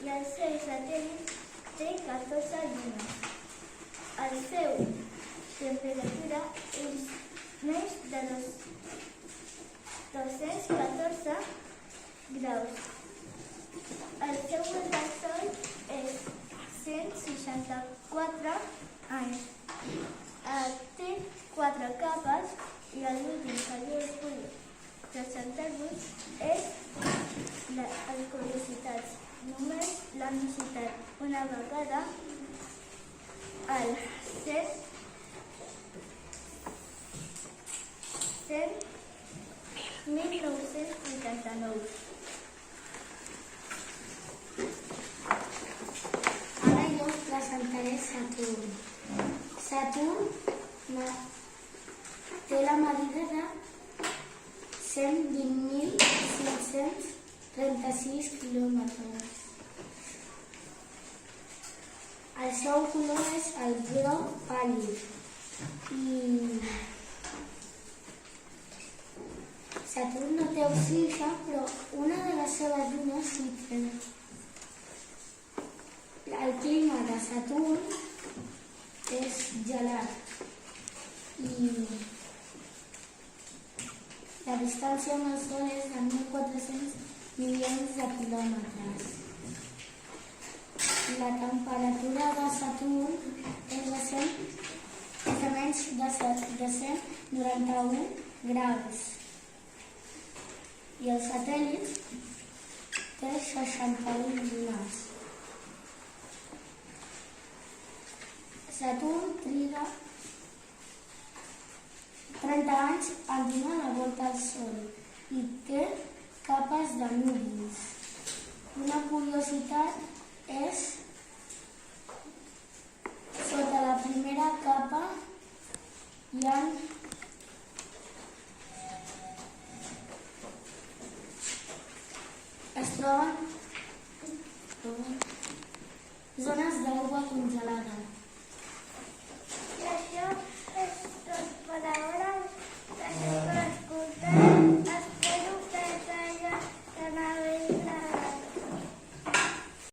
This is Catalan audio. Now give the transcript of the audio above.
i el seu satèl·lit té 14 llunes. El seu temperatura és més de 214 graus. El seu vol del Sol és 164 anys. Té 4 capes i l'últim que jo us vull presentar-vos és les curiositats. Només l'han visitat una vegada al 1989. Ara jo us presentaré Saturn. Saturn té la medida de 120.536 quilòmetres. El seu color és el groc pàl·lid i Saturn no té oxigen, però una de les seves llunes sí té. El clima de Saturn és gelat i la distància amb el Sol és de 1.400 milions de quilòmetres. La temperatura de Saturn és de menys de 191 graus i el satèl·lit té 61 llunes. Saturn triga 30 anys en donar la volta al Sol i té capes de núvols. Una curiositat és sota la primera capa es troben zones d'aigua congelada. I això és tot per ara. Gràcies per escoltar. Espero que t'hagi anat bé.